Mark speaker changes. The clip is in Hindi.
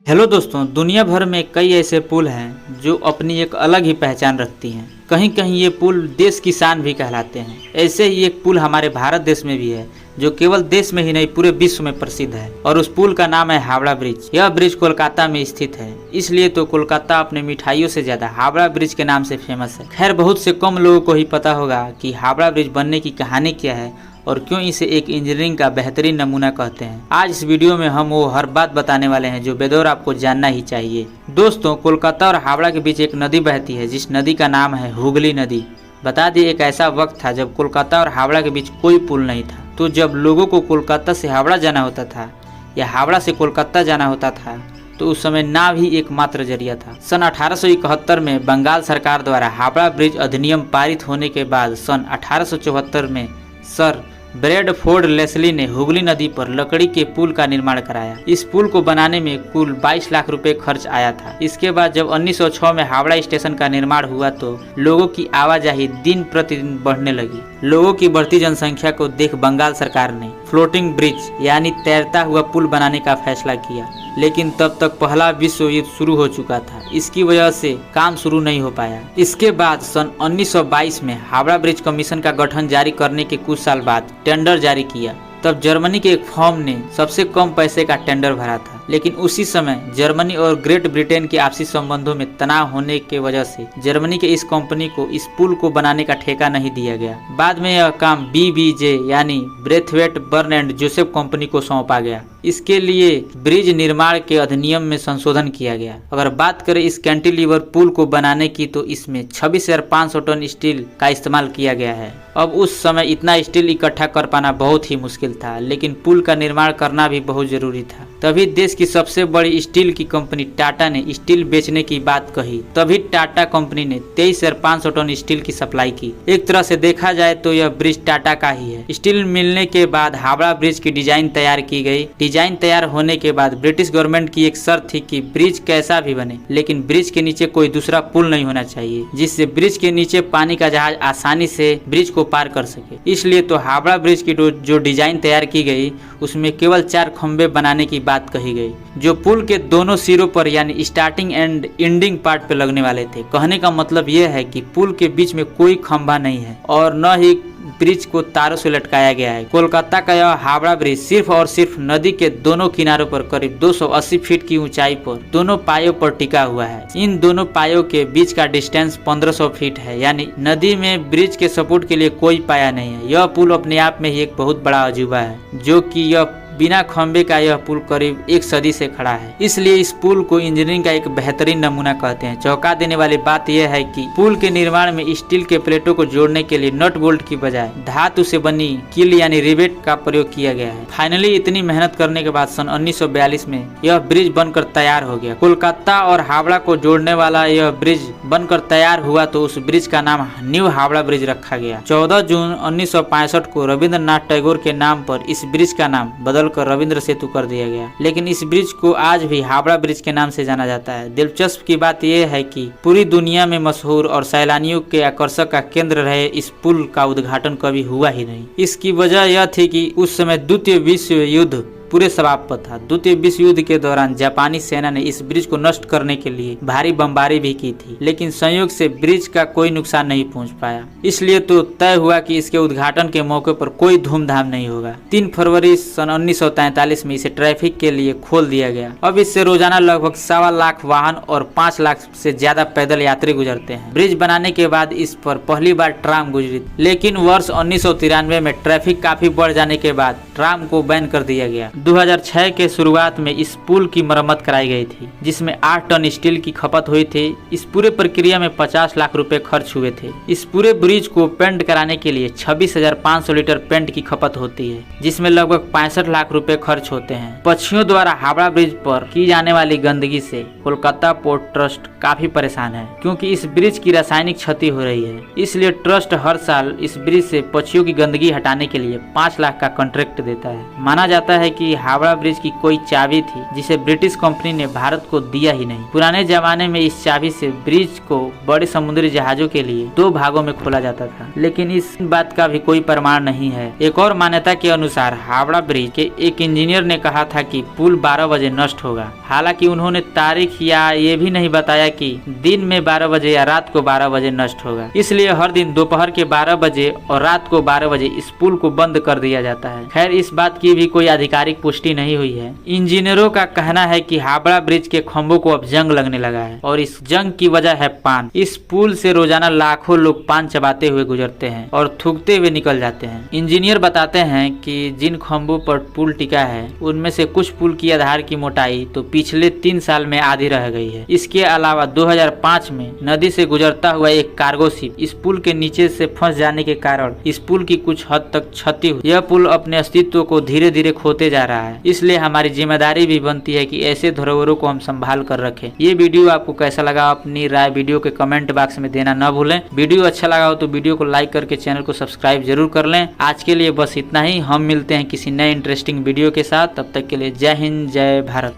Speaker 1: हेलो दोस्तों, दुनिया भर में कई ऐसे पुल हैं जो अपनी एक अलग ही पहचान रखती हैं। कहीं कहीं ये पुल देश की शान भी कहलाते हैं। ऐसे ही एक पुल हमारे भारत देश में भी है जो केवल देश में ही नहीं पूरे विश्व में प्रसिद्ध है, और उस पुल का नाम है हावड़ा ब्रिज। यह ब्रिज कोलकाता में स्थित है, इसलिए तो कोलकाता अपने मिठाइयों से ज्यादा हावड़ा ब्रिज के नाम से फेमस है। खैर, बहुत से कम लोगों को ही पता होगा कि हावड़ा ब्रिज बनने की कहानी क्या है और क्यों इसे एक इंजीनियरिंग का बेहतरीन नमूना कहते हैं। आज इस वीडियो में हम वो हर बात बताने वाले हैं जो बेदौर आपको जानना ही चाहिए। दोस्तों, कोलकाता और हावड़ा के बीच एक नदी बहती है जिस नदी का नाम है हुगली नदी। बता दें, एक ऐसा वक्त था जब कोलकाता और हावड़ा के बीच कोई पुल नहीं था। तो जब लोगों को कोलकाता से हावड़ा जाना होता था या हावड़ा से कोलकाता जाना होता था तो उस समय नाव ही एकमात्र जरिया था। सन 1871 में बंगाल सरकार द्वारा हावड़ा ब्रिज अधिनियम पारित होने के बाद सन 1874 में सर ब्रैडफोर्ड लेस्ली ने हुगली नदी पर लकड़ी के पुल का निर्माण कराया। इस पुल को बनाने में कुल 22 लाख रुपए खर्च आया था। इसके बाद जब 1906 में हावड़ा स्टेशन का निर्माण हुआ तो लोगों की आवाजाही दिन प्रतिदिन बढ़ने लगी। लोगों की बढ़ती जनसंख्या को देख बंगाल सरकार ने फ्लोटिंग ब्रिज यानी तैरता हुआ पुल बनाने का फैसला किया, लेकिन तब तक पहला विश्व युद्ध शुरू हो चुका था। इसकी वजह से काम शुरू नहीं हो पाया। इसके बाद सन 1922 में हावड़ा ब्रिज कमीशन का गठन जारी करने के कुछ साल बाद टेंडर जारी किया। तब जर्मनी के एक फर्म ने सबसे कम पैसे का टेंडर भरा था, लेकिन उसी समय जर्मनी और ग्रेट ब्रिटेन के आपसी संबंधों में तनाव होने के वजह से जर्मनी के इस कंपनी को इस पुल को बनाने का ठेका नहीं दिया गया। बाद में यह काम BBJ यानी Braithwaite Burn and Joseph company को सौंपा गया। इसके लिए ब्रिज निर्माण के अधिनियम में संशोधन किया गया। अगर बात करें इस कैंटिलीवर पुल को बनाने की तो इसमें 26,500 टन स्टील का इस्तेमाल किया गया है। अब उस समय इतना स्टील इकट्ठा कर पाना बहुत ही मुश्किल था, लेकिन पुल का निर्माण करना भी बहुत जरूरी था। तभी देश की सबसे बड़ी स्टील की कंपनी टाटा ने स्टील बेचने की बात कही। तभी टाटा कंपनी ने 23,500 टन स्टील की सप्लाई की। एक तरह से देखा जाए तो यह ब्रिज टाटा का ही है। स्टील मिलने के बाद हावड़ा ब्रिज की डिजाइन तैयार की गई। डिजाइन तैयार होने के बाद ब्रिटिश गवर्नमेंट की एक शर्त थी कि ब्रिज कैसा भी बने, लेकिन ब्रिज के नीचे कोई दूसरा पुल नहीं होना चाहिए जिससे ब्रिज के नीचे पानी का जहाज आसानी से ब्रिज को पार कर सके। इसलिए तो हावड़ा ब्रिज की जो डिजाइन तैयार की गई उसमें केवल 4 खंबे बनाने की बात कही गई, जो पुल के दोनों सिरों पर यानी स्टार्टिंग एंड एंडिंग पार्ट पे लगने वाले थे। कहने का मतलब यह है कि पुल के बीच में कोई खंभा नहीं है और न ही ब्रिज को तारों से लटकाया गया है। कोलकाता का यह हावड़ा ब्रिज सिर्फ और सिर्फ नदी के दोनों किनारों पर करीब 280 फीट की ऊंचाई पर दोनों पायों पर टिका हुआ है। इन दोनों पायों के बीच का डिस्टेंस 1500 फीट है, यानी नदी में ब्रिज के सपोर्ट के लिए कोई पाया नहीं है। यह पुल अपने आप में ही एक बहुत बड़ा अजूबा है, जो कि यह बिना खंबे का यह पुल करीब 1 सदी से खड़ा है। इसलिए इस पुल को इंजीनियरिंग का एक बेहतरीन नमूना कहते हैं। चौंका देने वाली बात यह है कि पुल के निर्माण में स्टील के प्लेटों को जोड़ने के लिए नट बोल्ट की बजाय धातु से बनी कील यानी रिवेट का प्रयोग किया गया है। फाइनली इतनी मेहनत करने के बाद सन 1942 में यह ब्रिज बनकर तैयार हो गया। कोलकाता और हावड़ा को जोड़ने वाला यह ब्रिज बनकर तैयार हुआ तो उस ब्रिज का नाम न्यू हावड़ा ब्रिज रखा गया। 14 जून 1965 को रविंद्रनाथ टैगोर के नाम पर इस ब्रिज का नाम बदल कर रविंद्र सेतु कर दिया गया, लेकिन इस ब्रिज को आज भी हावड़ा ब्रिज के नाम से जाना जाता है। दिलचस्प की बात यह है कि पूरी दुनिया में मशहूर और सैलानियों के आकर्षक का केंद्र रहे इस पुल का उद्घाटन कभी हुआ ही नहीं। इसकी वजह यह थी कि उस समय द्वितीय विश्व युद्ध पूरे शबाब पर था। द्वितीय विश्व युद्ध के दौरान जापानी सेना ने इस ब्रिज को नष्ट करने के लिए भारी बमबारी भी की थी, लेकिन संयोग से ब्रिज का कोई नुकसान नहीं पहुंच पाया। इसलिए तो तय हुआ कि इसके उद्घाटन के मौके पर कोई धूमधाम नहीं होगा। 3 फरवरी सन 1943 में इसे ट्रैफिक के लिए खोल दिया गया। अब इससे रोजाना लगभग 1.25 लाख वाहन और 5 लाख से ज्यादा पैदल यात्री गुजरते हैं। ब्रिज बनाने के बाद इस पर पहली बार ट्राम गुजरी, लेकिन वर्ष 1993 में ट्रैफिक काफी बढ़ जाने के बाद ट्राम को बैन कर दिया गया। 2006 के शुरुआत में इस पुल की मरम्मत कराई गई थी, जिसमें 8 टन स्टील की खपत हुई थी। इस पूरे प्रक्रिया में 50 लाख रुपए खर्च हुए थे। इस पूरे ब्रिज को पेंट कराने के लिए 26,500 लीटर पेंट की खपत होती है, जिसमें लगभग 65 लाख रुपए खर्च होते हैं। पक्षियों द्वारा हावड़ा ब्रिज पर की जाने वाली गंदगी से कोलकाता पोर्ट ट्रस्ट काफी परेशान है, क्योंकि इस ब्रिज की रासायनिक क्षति हो रही है। इसलिए ट्रस्ट हर साल इस ब्रिज से पक्षियों की गंदगी हटाने के लिए 5 लाख का कॉन्ट्रैक्ट देता है। माना जाता है कि हावड़ा ब्रिज की कोई चाबी थी जिसे ब्रिटिश कंपनी ने भारत को दिया ही नहीं। पुराने जमाने में इस चाबी से ब्रिज को बड़े समुद्री जहाजों के लिए 2 भागों में खोला जाता था, लेकिन इस बात का भी कोई प्रमाण नहीं है। एक और मान्यता के अनुसार हावड़ा ब्रिज के एक इंजीनियर ने कहा था कि पुल 12 बजे नष्ट होगा। हालांकि उन्होंने तारीख या ये भी नहीं बताया कि दिन में 12 बजे या रात को 12 बजे नष्ट होगा। इसलिए हर दिन दोपहर के 12 बजे और रात को 12 बजे इस पुल को बंद कर दिया जाता है। खैर, इस बात की भी कोई आधिकारिक पुष्टि नहीं हुई है। इंजीनियरों का कहना है कि हावड़ा ब्रिज के खंभों को अब जंग लगने लगा है और इस जंग की वजह है पान। इस पुल से रोजाना लाखों लोग पान चबाते हुए गुजरते हैं और थूकते हुए निकल जाते हैं। इंजीनियर बताते हैं कि जिन खंभों पर पुल टिका है उनमें से कुछ पुल की आधार की मोटाई तो पिछले 3 साल में आधी रह गई है। इसके अलावा 2005 में नदी से गुजरता हुआ एक कार्गो शिप इस पुल के नीचे से फंस जाने के कारण इस पुल की कुछ हद तक क्षति हुई। यह पुल अपने अस्तित्व को धीरे धीरे खोते जा रहा है, इसलिए हमारी जिम्मेदारी भी बनती है कि ऐसे धरोहरों को हम संभाल कर रखें। ये वीडियो आपको कैसा लगा, अपनी राय वीडियो के कमेंट बॉक्स में देना न भूलें। वीडियो अच्छा लगा हो तो वीडियो को लाइक करके चैनल को सब्सक्राइब जरूर कर लें। आज के लिए बस इतना ही। हम मिलते हैं किसी नए इंटरेस्टिंग वीडियो के साथ। तब तक के लिए जय हिंद, जय भारत।